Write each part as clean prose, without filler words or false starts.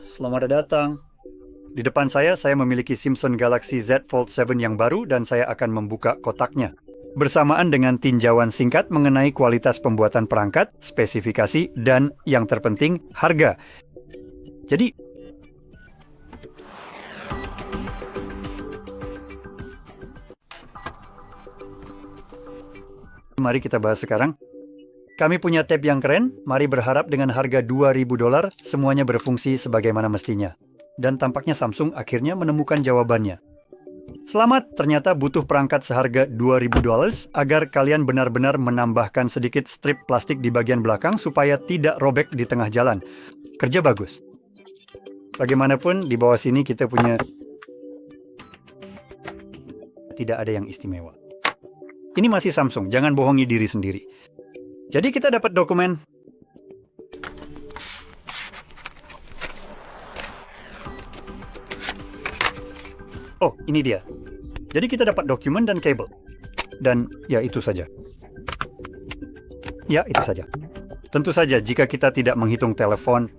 Selamat datang. Di depan saya memiliki Samsung Galaxy Z Fold 7 yang baru dan saya akan membuka kotaknya. Bersamaan dengan tinjauan singkat mengenai kualitas pembuatan perangkat, spesifikasi, dan yang terpenting, harga. Jadi, mari kita bahas sekarang. Kami punya tab yang keren, mari berharap dengan harga $2.000 semuanya berfungsi sebagaimana mestinya. Dan tampaknya Samsung akhirnya menemukan jawabannya. Selamat, ternyata butuh perangkat seharga $2.000 agar kalian benar-benar menambahkan sedikit strip plastik di bagian belakang supaya tidak robek di tengah jalan. Kerja bagus. Bagaimanapun, di bawah sini kita punya... Tidak ada yang istimewa. Ini masih Samsung, jangan bohongi diri sendiri. Jadi kita dapat dokumen. Oh, ini dia. Jadi kita dapat dokumen dan kabel. Dan ya itu saja. Ya, itu saja. Tentu saja jika kita tidak menghitung telepon.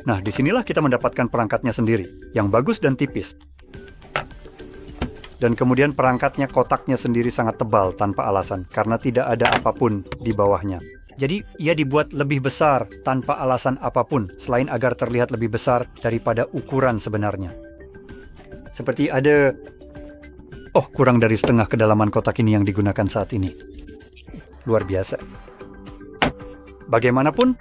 Nah, disinilah kita mendapatkan perangkatnya sendiri, yang bagus dan tipis. Dan kemudian perangkatnya, kotaknya sendiri sangat tebal tanpa alasan, karena tidak ada apapun di bawahnya. Jadi, ia dibuat lebih besar tanpa alasan apapun, selain agar terlihat lebih besar daripada ukuran sebenarnya. Seperti ada... Oh, kurang dari setengah kedalaman kotak ini yang digunakan saat ini. Luar biasa. Bagaimanapun...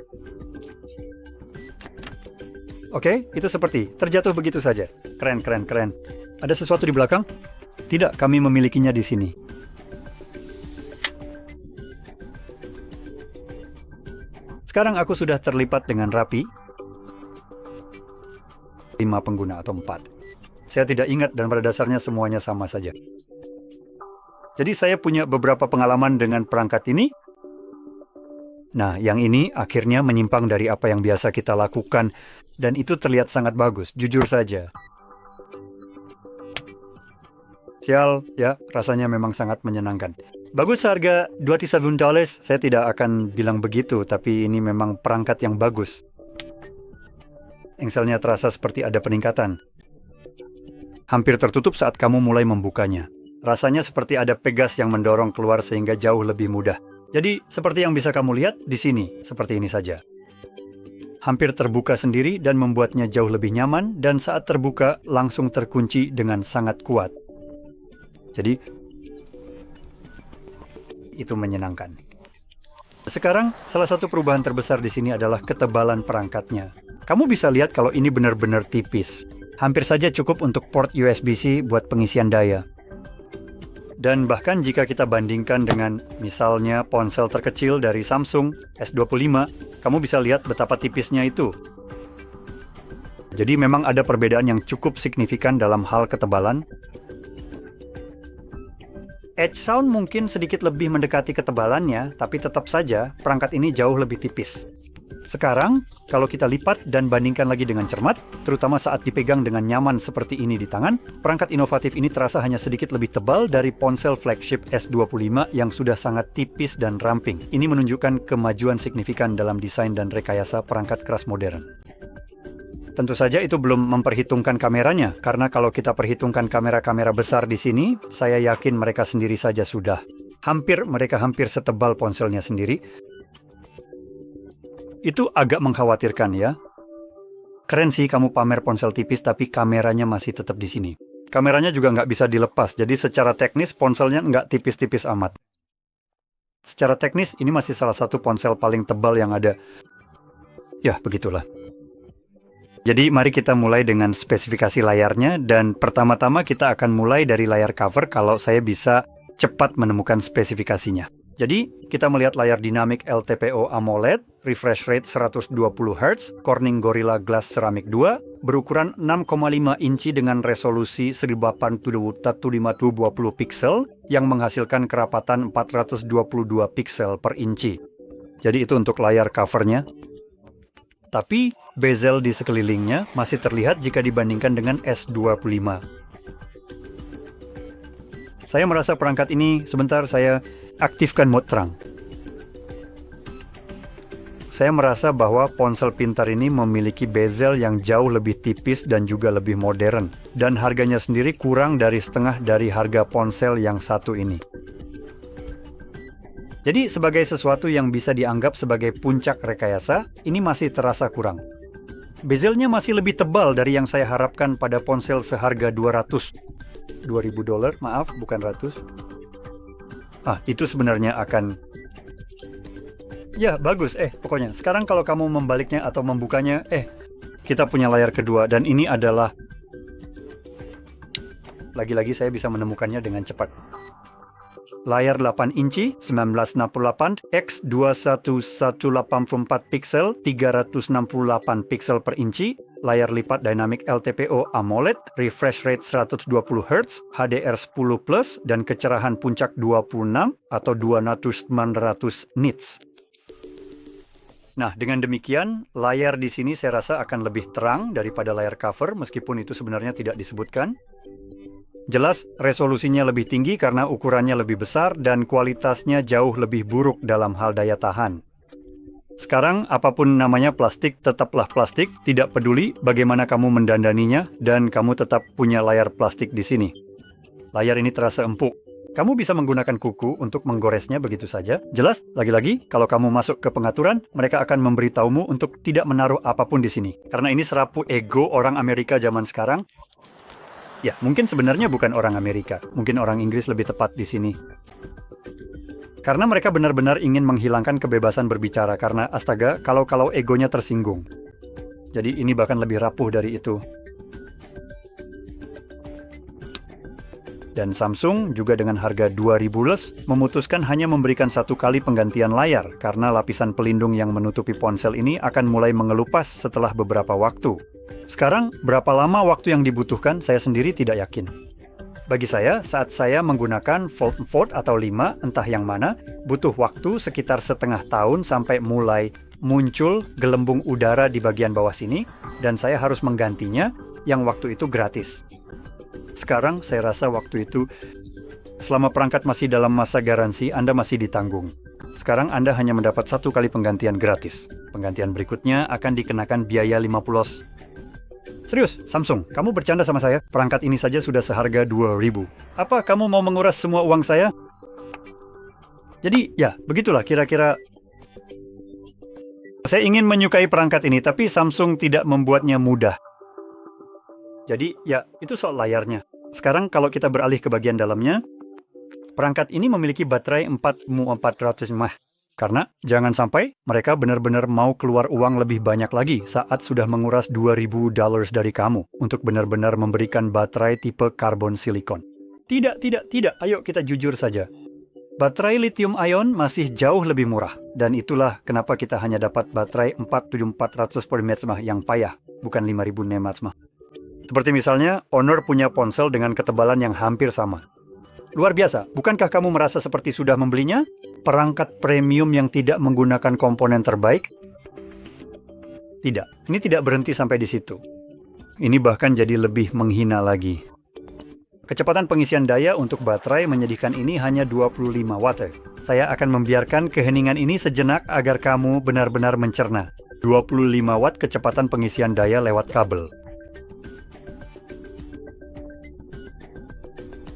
Oke, itu seperti terjatuh begitu saja. Keren, keren, keren. Ada sesuatu di belakang? Tidak, kami memilikinya di sini. Sekarang aku sudah terlipat dengan rapi. 5 pengguna atau 4. Saya tidak ingat dan pada dasarnya semuanya sama saja. Jadi saya punya beberapa pengalaman dengan perangkat ini. Nah, yang ini akhirnya menyimpang dari apa yang biasa kita lakukan. Dan itu terlihat sangat bagus, jujur saja. Sial, ya, rasanya memang sangat menyenangkan. Bagus harga $27, saya tidak akan bilang begitu, tapi ini memang perangkat yang bagus. Engselnya terasa seperti ada peningkatan. Hampir tertutup saat kamu mulai membukanya. Rasanya seperti ada pegas yang mendorong keluar sehingga jauh lebih mudah. Jadi, seperti yang bisa kamu lihat di sini, seperti ini saja. Hampir terbuka sendiri dan membuatnya jauh lebih nyaman, dan saat terbuka langsung terkunci dengan sangat kuat. Jadi, itu menyenangkan. Sekarang, salah satu perubahan terbesar di sini adalah ketebalan perangkatnya. Kamu bisa lihat kalau ini benar-benar tipis. Hampir saja cukup untuk port USB-C buat pengisian daya. Dan bahkan jika kita bandingkan dengan misalnya ponsel terkecil dari Samsung S25, kamu bisa lihat betapa tipisnya itu. Jadi memang ada perbedaan yang cukup signifikan dalam hal ketebalan. Edge Sound mungkin sedikit lebih mendekati ketebalannya, tapi tetap saja perangkat ini jauh lebih tipis. Sekarang, kalau kita lipat dan bandingkan lagi dengan cermat, terutama saat dipegang dengan nyaman seperti ini di tangan, perangkat inovatif ini terasa hanya sedikit lebih tebal dari ponsel flagship S25 yang sudah sangat tipis dan ramping. Ini menunjukkan kemajuan signifikan dalam desain dan rekayasa perangkat keras modern. Tentu saja itu belum memperhitungkan kameranya, karena kalau kita perhitungkan kamera-kamera besar di sini, saya yakin mereka sendiri saja sudah. Mereka hampir setebal ponselnya sendiri. Itu agak mengkhawatirkan ya. Keren sih kamu pamer ponsel tipis, tapi kameranya masih tetap di sini. Kameranya juga nggak bisa dilepas, jadi secara teknis ponselnya nggak tipis-tipis amat. Secara teknis, ini masih salah satu ponsel paling tebal yang ada. Ya, begitulah. Jadi mari kita mulai dengan spesifikasi layarnya, dan pertama-tama kita akan mulai dari layar cover kalau saya bisa cepat menemukan spesifikasinya. Jadi kita melihat layar dinamik LTPO AMOLED, refresh rate 120 Hz, Corning Gorilla Glass Ceramic 2, berukuran 6,5 inci dengan resolusi 1080x1050 pixel yang menghasilkan kerapatan 422 pixel per inci. Jadi itu untuk layar covernya. Tapi bezel di sekelilingnya masih terlihat jika dibandingkan dengan S25. Saya merasa perangkat ini, sebentar saya aktifkan mode terang. saya merasa bahwa ponsel pintar ini memiliki bezel yang jauh lebih tipis dan juga lebih modern. Dan harganya sendiri kurang dari setengah dari harga ponsel yang satu ini. Jadi sebagai sesuatu yang bisa dianggap sebagai puncak rekayasa, ini masih terasa kurang. Bezelnya masih lebih tebal dari yang saya harapkan pada ponsel seharga $200. Maaf, bukan ratus. Itu sebenarnya akan... Ya, bagus. Pokoknya, sekarang kalau kamu membaliknya atau membukanya, kita punya layar kedua. Dan ini adalah... Lagi-lagi saya bisa menemukannya dengan cepat. Layar 8 inci, 1968 x 21184 pixel, 368 pixel per inci, layar lipat Dynamic LTPO AMOLED, refresh rate 120 Hz, HDR10+, dan kecerahan puncak 26 atau 2900 nits. Nah, dengan demikian, layar di sini saya rasa akan lebih terang daripada layar cover, meskipun itu sebenarnya tidak disebutkan. Jelas, resolusinya lebih tinggi karena ukurannya lebih besar dan kualitasnya jauh lebih buruk dalam hal daya tahan. Sekarang, apapun namanya plastik, tetaplah plastik, tidak peduli bagaimana kamu mendandaninya, dan kamu tetap punya layar plastik di sini. Layar ini terasa empuk. Kamu bisa menggunakan kuku untuk menggoresnya begitu saja. Jelas, lagi-lagi, kalau kamu masuk ke pengaturan, mereka akan memberitahumu untuk tidak menaruh apapun di sini. Karena ini serapu ego orang Amerika zaman sekarang. Ya, mungkin sebenarnya bukan orang Amerika. Mungkin orang Inggris lebih tepat di sini. Karena mereka benar-benar ingin menghilangkan kebebasan berbicara. Karena, astaga, kalau egonya tersinggung. Jadi ini bahkan lebih rapuh dari itu. Dan Samsung juga dengan harga $2.000 memutuskan hanya memberikan satu kali penggantian layar karena lapisan pelindung yang menutupi ponsel ini akan mulai mengelupas setelah beberapa waktu. Sekarang, berapa lama waktu yang dibutuhkan saya sendiri tidak yakin. Bagi saya, saat saya menggunakan Fold 4 atau 5, entah yang mana, butuh waktu sekitar setengah tahun sampai mulai muncul gelembung udara di bagian bawah sini, dan saya harus menggantinya yang waktu itu gratis. Sekarang saya rasa waktu itu, selama perangkat masih dalam masa garansi, Anda masih ditanggung. Sekarang Anda hanya mendapat satu kali penggantian gratis. Penggantian berikutnya akan dikenakan biaya $50. Serius, Samsung, kamu bercanda sama saya? Perangkat ini saja sudah seharga $2.000. Apa kamu mau menguras semua uang saya? Jadi, ya, begitulah kira-kira. Saya ingin menyukai perangkat ini, tapi Samsung tidak membuatnya mudah. Jadi, ya, itu soal layarnya. Sekarang kalau kita beralih ke bagian dalamnya, perangkat ini memiliki baterai 4400 mAh. Karena, jangan sampai mereka benar-benar mau keluar uang lebih banyak lagi saat sudah menguras $2.000 dari kamu untuk benar-benar memberikan baterai tipe karbon silikon. Tidak, ayo kita jujur saja. Baterai lithium ion masih jauh lebih murah, dan itulah kenapa kita hanya dapat baterai 47400 mAh yang payah, bukan 5000 mAh. Seperti misalnya, Honor punya ponsel dengan ketebalan yang hampir sama. Luar biasa, bukankah kamu merasa seperti sudah membelinya? Perangkat premium yang tidak menggunakan komponen terbaik? Tidak, ini tidak berhenti sampai di situ. Ini bahkan jadi lebih menghina lagi. Kecepatan pengisian daya untuk baterai menyedihkan ini hanya 25 watt. Saya akan membiarkan keheningan ini sejenak agar kamu benar-benar mencerna. 25 watt kecepatan pengisian daya lewat kabel.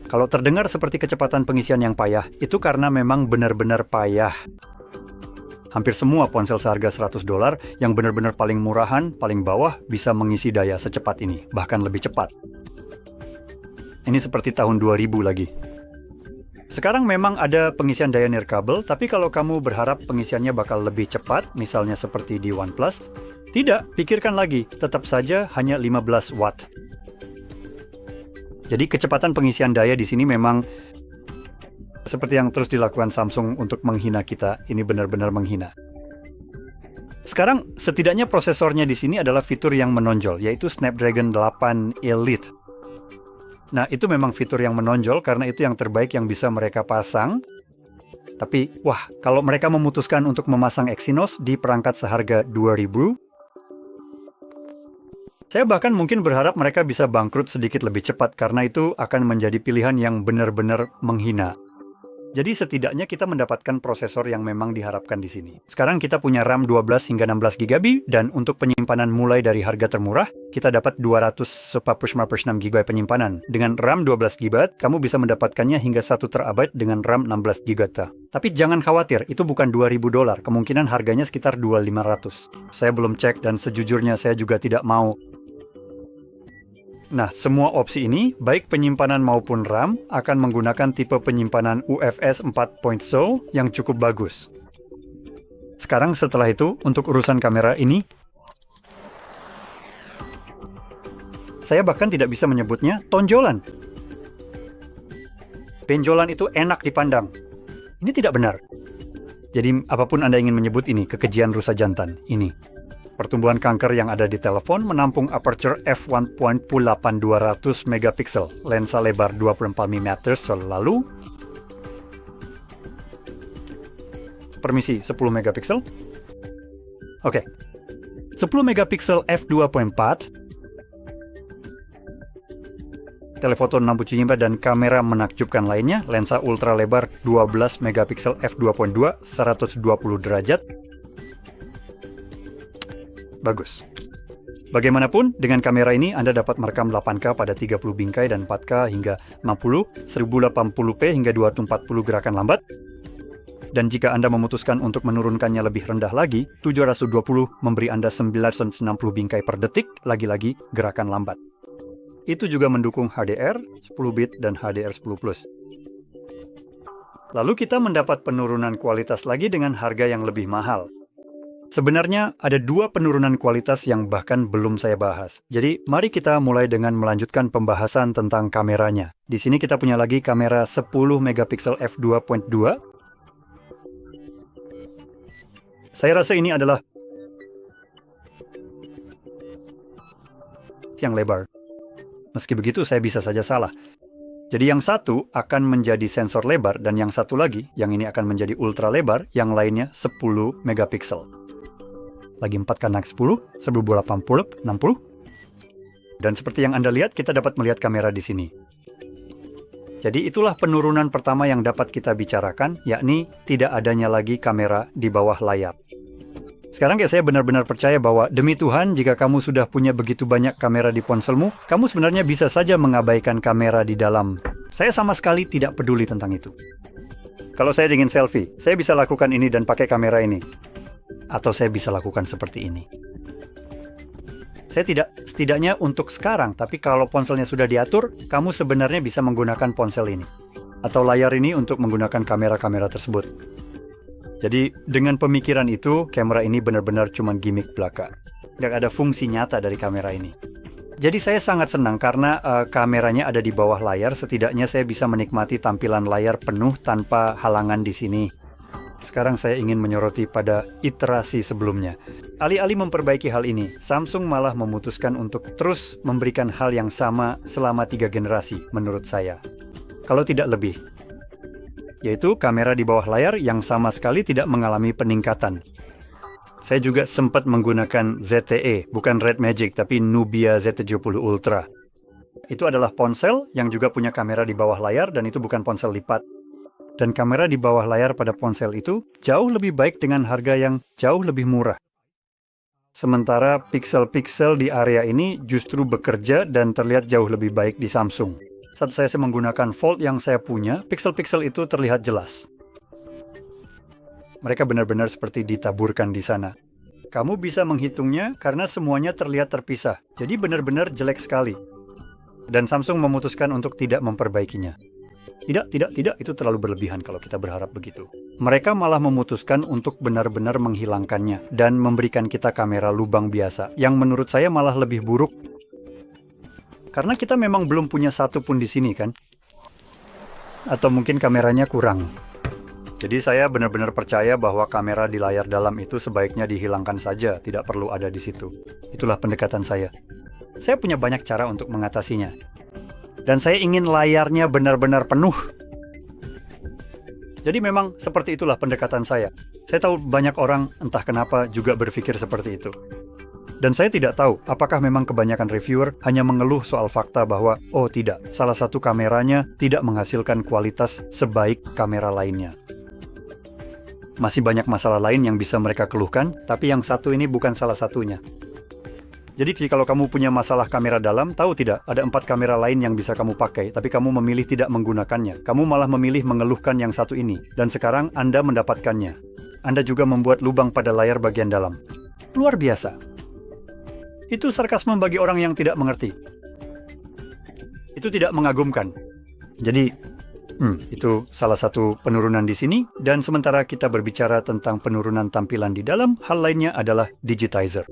Kalau terdengar seperti kecepatan pengisian yang payah, itu karena memang benar-benar payah. Hampir semua ponsel seharga $100 yang benar-benar paling murahan, paling bawah, bisa mengisi daya secepat ini, bahkan lebih cepat. Ini seperti tahun 2000 lagi. Sekarang memang ada pengisian daya nirkabel, tapi kalau kamu berharap pengisiannya bakal lebih cepat, misalnya seperti di OnePlus, tidak, pikirkan lagi, tetap saja hanya 15 watt. Jadi kecepatan pengisian daya di sini memang seperti yang terus dilakukan Samsung untuk menghina kita. Ini benar-benar menghina. Sekarang setidaknya prosesornya di sini adalah fitur yang menonjol, yaitu Snapdragon 8 Elite. Nah, itu memang fitur yang menonjol karena itu yang terbaik yang bisa mereka pasang. Tapi, wah, kalau mereka memutuskan untuk memasang Exynos di perangkat seharga $2000, saya bahkan mungkin berharap mereka bisa bangkrut sedikit lebih cepat karena itu akan menjadi pilihan yang benar-benar menghina. Jadi setidaknya kita mendapatkan prosesor yang memang diharapkan di sini. Sekarang kita punya RAM 12 hingga 16 GB dan untuk penyimpanan mulai dari harga termurah, kita dapat 256 GB penyimpanan. Dengan RAM 12 GB, kamu bisa mendapatkannya hingga 1 TB dengan RAM 16 GB. Tapi jangan khawatir, itu bukan $2.000, kemungkinan harganya sekitar 2.500. Saya belum cek dan sejujurnya saya juga tidak mau. Nah, semua opsi ini, baik penyimpanan maupun RAM, akan menggunakan tipe penyimpanan UFS 4.0 yang cukup bagus. Sekarang setelah itu, untuk urusan kamera ini, saya bahkan tidak bisa menyebutnya tonjolan. Benjolan itu enak dipandang. Ini tidak benar. Jadi, apapun Anda ingin menyebut ini, kekejian rusa jantan, ini. Pertumbuhan kanker yang ada di telepon menampung aperture f1.8 200 megapiksel, lensa lebar 24 mm selalu. Permisi, 10 megapiksel. Oke. 10 megapiksel f2.4. Telefoto 60 cm dan kamera menakjubkan lainnya, lensa ultra lebar 12 megapiksel f2.2, 120 derajat. Bagus. Bagaimanapun, dengan kamera ini Anda dapat merekam 8K pada 30 bingkai dan 4K hingga 60, 1080p hingga 240 gerakan lambat. Dan jika Anda memutuskan untuk menurunkannya lebih rendah lagi, 720 memberi Anda 960 bingkai per detik, lagi-lagi gerakan lambat. Itu juga mendukung HDR 10 bit dan HDR10+. Lalu kita mendapat penurunan kualitas lagi dengan harga yang lebih mahal. Sebenarnya ada 2 penurunan kualitas yang bahkan belum saya bahas. Jadi mari kita mulai dengan melanjutkan pembahasan tentang kameranya. Di sini kita punya lagi kamera 10 megapiksel f2.2. Saya rasa ini adalah yang lebar. Meski begitu saya bisa saja salah. Jadi yang satu akan menjadi sensor lebar dan yang satu lagi, yang ini akan menjadi ultra lebar, yang lainnya 10 megapiksel. Lagi 4K naik 10, 1080, 60. Dan seperti yang Anda lihat, kita dapat melihat kamera di sini. Jadi itulah penurunan pertama yang dapat kita bicarakan, yakni tidak adanya lagi kamera di bawah layar. Sekarang saya benar-benar percaya bahwa demi Tuhan, jika kamu sudah punya begitu banyak kamera di ponselmu, kamu sebenarnya bisa saja mengabaikan kamera di dalam. Saya sama sekali tidak peduli tentang itu. Kalau saya ingin selfie, saya bisa lakukan ini dan pakai kamera ini. Atau saya bisa lakukan seperti ini. Saya setidaknya untuk sekarang, tapi kalau ponselnya sudah diatur, kamu sebenarnya bisa menggunakan ponsel ini. Atau layar ini untuk menggunakan kamera-kamera tersebut. Jadi, dengan pemikiran itu, kamera ini benar-benar cuma gimmick belaka. Tidak ada fungsi nyata dari kamera ini. Jadi saya sangat senang karena kameranya ada di bawah layar, setidaknya saya bisa menikmati tampilan layar penuh tanpa halangan di sini. Sekarang saya ingin menyoroti pada iterasi sebelumnya. Alih-alih memperbaiki hal ini, Samsung malah memutuskan untuk terus memberikan hal yang sama selama 3 generasi, menurut saya. Kalau tidak lebih. Yaitu kamera di bawah layar yang sama sekali tidak mengalami peningkatan. Saya juga sempat menggunakan ZTE, bukan Red Magic, tapi Nubia Z70 Ultra. Itu adalah ponsel yang juga punya kamera di bawah layar dan itu bukan ponsel lipat. Dan kamera di bawah layar pada ponsel itu jauh lebih baik dengan harga yang jauh lebih murah. Sementara piksel-piksel di area ini justru bekerja dan terlihat jauh lebih baik di Samsung. Saat saya menggunakan Fold yang saya punya, piksel-piksel itu terlihat jelas. Mereka benar-benar seperti ditaburkan di sana. Kamu bisa menghitungnya karena semuanya terlihat terpisah. Jadi benar-benar jelek sekali. Dan Samsung memutuskan untuk tidak memperbaikinya. Tidak, itu terlalu berlebihan kalau kita berharap begitu. Mereka malah memutuskan untuk benar-benar menghilangkannya dan memberikan kita kamera lubang biasa, yang menurut saya malah lebih buruk. Karena kita memang belum punya satu pun di sini, kan? Atau mungkin kameranya kurang. Jadi saya benar-benar percaya bahwa kamera di layar dalam itu sebaiknya dihilangkan saja, tidak perlu ada di situ. Itulah pendekatan saya. Saya punya banyak cara untuk mengatasinya. Dan saya ingin layarnya benar-benar penuh. Jadi memang seperti itulah pendekatan saya. Saya tahu banyak orang entah kenapa juga berpikir seperti itu. Dan saya tidak tahu apakah memang kebanyakan reviewer hanya mengeluh soal fakta bahwa, oh tidak, salah satu kameranya tidak menghasilkan kualitas sebaik kamera lainnya. Masih banyak masalah lain yang bisa mereka keluhkan, tapi yang satu ini bukan salah satunya. Jadi kalau kamu punya masalah kamera dalam, tahu tidak, ada 4 kamera lain yang bisa kamu pakai, tapi kamu memilih tidak menggunakannya. Kamu malah memilih mengeluhkan yang satu ini, dan sekarang Anda mendapatkannya. Anda juga membuat lubang pada layar bagian dalam. Luar biasa. Itu sarkasme bagi orang yang tidak mengerti. Itu tidak mengagumkan. Jadi, itu salah satu penurunan di sini. Dan sementara kita berbicara tentang penurunan tampilan di dalam, hal lainnya adalah digitizer.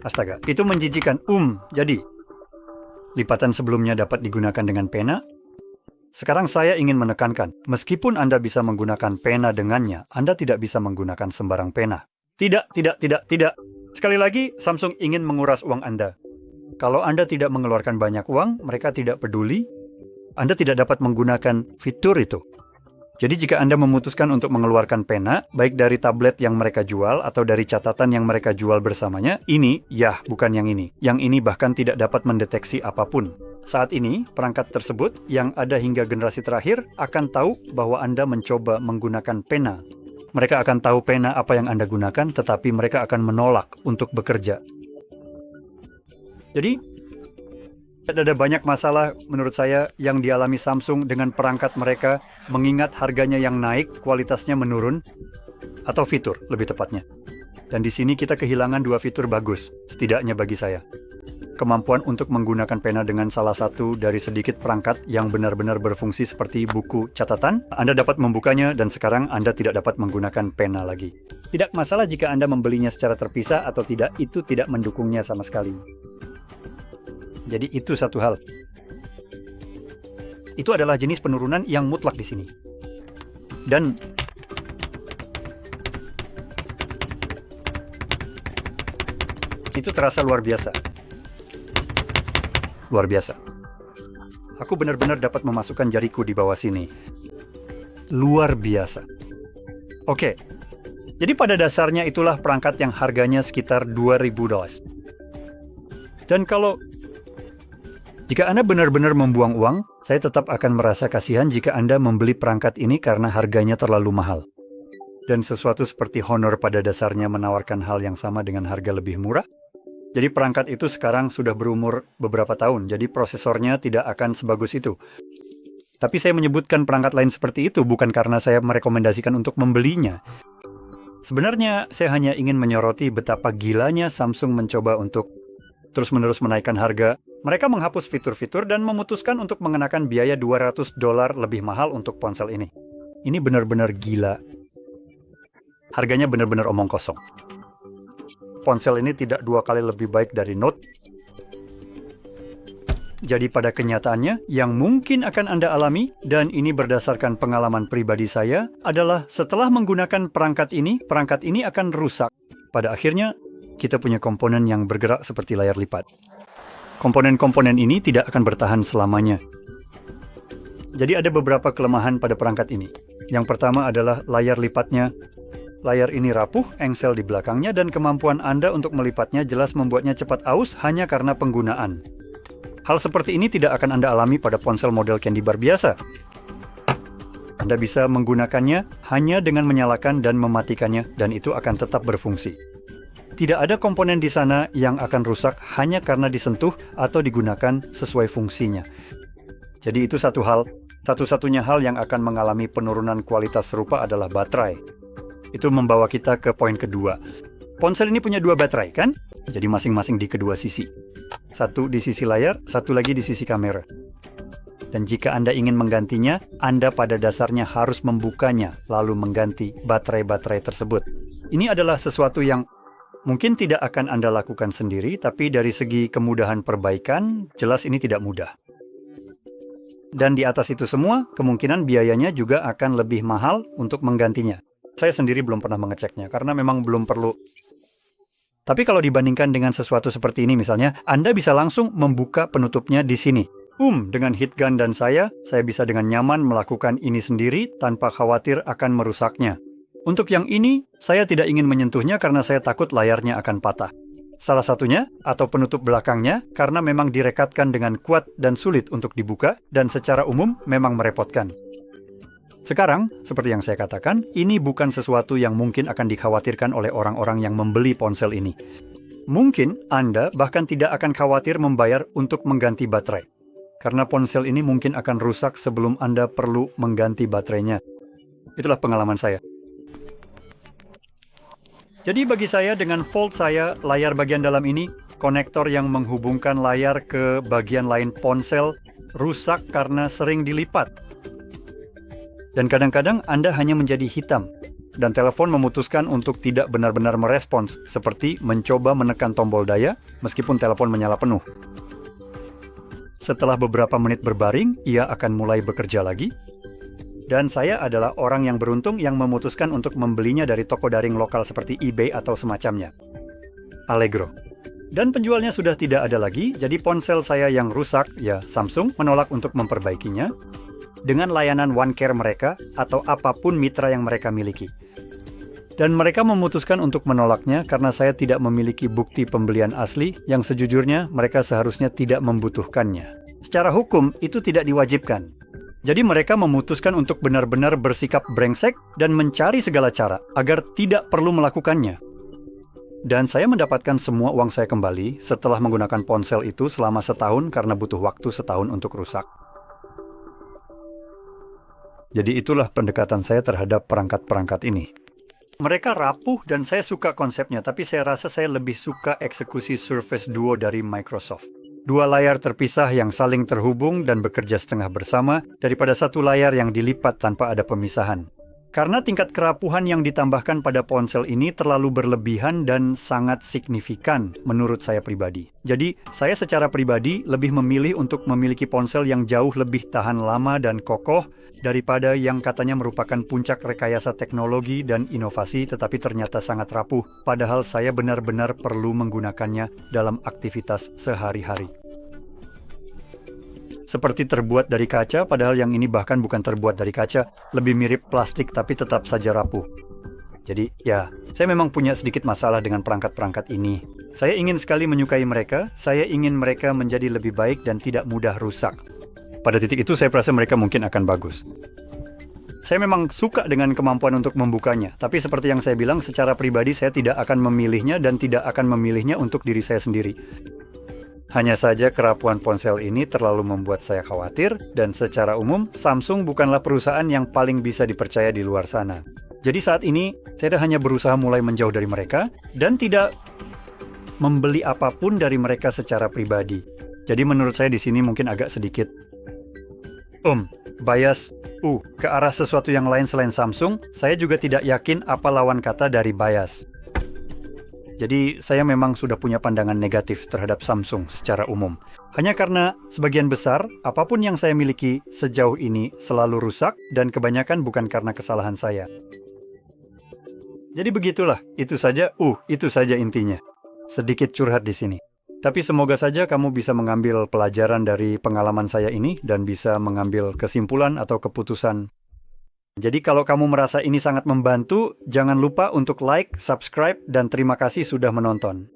Astaga, itu menjijikan. Jadi, lipatan sebelumnya dapat digunakan dengan pena. Sekarang saya ingin menekankan, meskipun Anda bisa menggunakan pena dengannya, Anda tidak bisa menggunakan sembarang pena. Tidak. Sekali lagi, Samsung ingin menguras uang Anda. Kalau Anda tidak mengeluarkan banyak uang, mereka tidak peduli. Anda tidak dapat menggunakan fitur itu. Jadi jika Anda memutuskan untuk mengeluarkan pena, baik dari tablet yang mereka jual atau dari catatan yang mereka jual bersamanya, ini, bukan yang ini. Yang ini bahkan tidak dapat mendeteksi apapun. Saat ini, perangkat tersebut yang ada hingga generasi terakhir akan tahu bahwa Anda mencoba menggunakan pena. Mereka akan tahu pena apa yang Anda gunakan, tetapi mereka akan menolak untuk bekerja. Jadi, ada banyak masalah menurut saya yang dialami Samsung dengan perangkat mereka, mengingat harganya yang naik, kualitasnya menurun, atau fitur lebih tepatnya. Dan di sini kita kehilangan 2 fitur bagus, setidaknya bagi saya. Kemampuan untuk menggunakan pena dengan salah satu dari sedikit perangkat yang benar-benar berfungsi seperti buku catatan, Anda dapat membukanya dan sekarang Anda tidak dapat menggunakan pena lagi. Tidak masalah jika Anda membelinya secara terpisah atau tidak, itu tidak mendukungnya sama sekali. Jadi itu satu hal. Itu adalah jenis penurunan yang mutlak di sini. Dan itu terasa luar biasa. Luar biasa. Aku benar-benar dapat memasukkan jariku di bawah sini. Luar biasa. Oke. Jadi pada dasarnya itulah perangkat yang harganya sekitar $2.000. Dan jika Anda benar-benar membuang uang, saya tetap akan merasa kasihan jika Anda membeli perangkat ini karena harganya terlalu mahal. Dan sesuatu seperti Honor pada dasarnya menawarkan hal yang sama dengan harga lebih murah. Jadi perangkat itu sekarang sudah berumur beberapa tahun, jadi prosesornya tidak akan sebagus itu. Tapi saya menyebutkan perangkat lain seperti itu bukan karena saya merekomendasikan untuk membelinya. Sebenarnya saya hanya ingin menyoroti betapa gilanya Samsung mencoba untuk terus-menerus menaikkan harga. Mereka menghapus fitur-fitur dan memutuskan untuk mengenakan biaya $200 lebih mahal untuk ponsel ini. Ini benar-benar gila. Harganya benar-benar omong kosong. Ponsel ini tidak 2 kali lebih baik dari Note. Jadi pada kenyataannya, yang mungkin akan Anda alami, dan ini berdasarkan pengalaman pribadi saya, adalah setelah menggunakan perangkat ini akan rusak. Pada akhirnya, kita punya komponen yang bergerak seperti layar lipat. Komponen-komponen ini tidak akan bertahan selamanya. Jadi ada beberapa kelemahan pada perangkat ini. Yang pertama adalah layar lipatnya. Layar ini rapuh, engsel di belakangnya, dan kemampuan Anda untuk melipatnya jelas membuatnya cepat aus hanya karena penggunaan. Hal seperti ini tidak akan Anda alami pada ponsel model Candy Bar biasa. Anda bisa menggunakannya hanya dengan menyalakan dan mematikannya, dan itu akan tetap berfungsi. Tidak ada komponen di sana yang akan rusak hanya karena disentuh atau digunakan sesuai fungsinya. Jadi itu satu hal. Satu-satunya hal yang akan mengalami penurunan kualitas serupa adalah baterai. Itu membawa kita ke poin kedua. Ponsel ini punya 2 baterai, kan? Jadi masing-masing di kedua sisi. Satu di sisi layar, satu lagi di sisi kamera. Dan jika Anda ingin menggantinya, Anda pada dasarnya harus membukanya, lalu mengganti baterai-baterai tersebut. Ini adalah sesuatu yang mungkin tidak akan Anda lakukan sendiri, tapi dari segi kemudahan perbaikan, jelas ini tidak mudah. Dan di atas itu semua, kemungkinan biayanya juga akan lebih mahal untuk menggantinya. Saya sendiri belum pernah mengeceknya, karena memang belum perlu. Tapi kalau dibandingkan dengan sesuatu seperti ini misalnya, Anda bisa langsung membuka penutupnya di sini. Dengan heat gun dan saya bisa dengan nyaman melakukan ini sendiri tanpa khawatir akan merusaknya. Untuk yang ini, saya tidak ingin menyentuhnya karena saya takut layarnya akan patah. Salah satunya, atau penutup belakangnya, karena memang direkatkan dengan kuat dan sulit untuk dibuka, dan secara umum memang merepotkan. Sekarang, seperti yang saya katakan, ini bukan sesuatu yang mungkin akan dikhawatirkan oleh orang-orang yang membeli ponsel ini. Mungkin Anda bahkan tidak akan khawatir membayar untuk mengganti baterai. Karena ponsel ini mungkin akan rusak sebelum Anda perlu mengganti baterainya. Itulah pengalaman saya. Jadi bagi saya, dengan Fold saya, layar bagian dalam ini, konektor yang menghubungkan layar ke bagian lain ponsel, rusak karena sering dilipat. Dan kadang-kadang Anda hanya menjadi hitam, dan telepon memutuskan untuk tidak benar-benar merespons, seperti mencoba menekan tombol daya meskipun telepon menyala penuh. Setelah beberapa menit berbaring, ia akan mulai bekerja lagi. Dan saya adalah orang yang beruntung yang memutuskan untuk membelinya dari toko daring lokal seperti eBay atau semacamnya. Allegro. Dan penjualnya sudah tidak ada lagi, jadi ponsel saya yang rusak, ya Samsung, menolak untuk memperbaikinya dengan layanan OneCare mereka atau apapun mitra yang mereka miliki. Dan mereka memutuskan untuk menolaknya karena saya tidak memiliki bukti pembelian asli yang sejujurnya mereka seharusnya tidak membutuhkannya. Secara hukum, itu tidak diwajibkan. Jadi mereka memutuskan untuk benar-benar bersikap brengsek dan mencari segala cara agar tidak perlu melakukannya. Dan saya mendapatkan semua uang saya kembali setelah menggunakan ponsel itu selama setahun karena butuh waktu setahun untuk rusak. Jadi itulah pendekatan saya terhadap perangkat-perangkat ini. Mereka rapuh dan saya suka konsepnya, tapi saya rasa saya lebih suka eksekusi Surface Duo dari Microsoft. Dua layar terpisah yang saling terhubung dan bekerja setengah bersama daripada satu layar yang dilipat tanpa ada pemisahan. Karena tingkat kerapuhan yang ditambahkan pada ponsel ini terlalu berlebihan dan sangat signifikan menurut saya pribadi. Jadi, saya secara pribadi lebih memilih untuk memiliki ponsel yang jauh lebih tahan lama dan kokoh daripada yang katanya merupakan puncak rekayasa teknologi dan inovasi tetapi ternyata sangat rapuh, padahal saya benar-benar perlu menggunakannya dalam aktivitas sehari-hari. Seperti terbuat dari kaca, padahal yang ini bahkan bukan terbuat dari kaca, lebih mirip plastik tapi tetap saja rapuh. Jadi, ya, saya memang punya sedikit masalah dengan perangkat-perangkat ini. Saya ingin sekali menyukai mereka, saya ingin mereka menjadi lebih baik dan tidak mudah rusak. Pada titik itu saya merasa mereka mungkin akan bagus. Saya memang suka dengan kemampuan untuk membukanya, tapi seperti yang saya bilang, secara pribadi saya tidak akan memilihnya dan tidak akan memilihnya untuk diri saya sendiri. Hanya saja kerapuhan ponsel ini terlalu membuat saya khawatir, dan secara umum, Samsung bukanlah perusahaan yang paling bisa dipercaya di luar sana. Jadi saat ini, saya hanya berusaha mulai menjauh dari mereka, dan tidak membeli apapun dari mereka secara pribadi. Jadi menurut saya di sini mungkin agak sedikit bias ke arah sesuatu yang lain selain Samsung. Saya juga tidak yakin apa lawan kata dari bias. Jadi saya memang sudah punya pandangan negatif terhadap Samsung secara umum. Hanya karena sebagian besar, apapun yang saya miliki sejauh ini selalu rusak dan kebanyakan bukan karena kesalahan saya. Jadi begitulah, itu saja intinya. Sedikit curhat di sini. Tapi semoga saja kamu bisa mengambil pelajaran dari pengalaman saya ini dan bisa mengambil kesimpulan atau keputusan. Jadi kalau kamu merasa ini sangat membantu, jangan lupa untuk like, subscribe, dan terima kasih sudah menonton.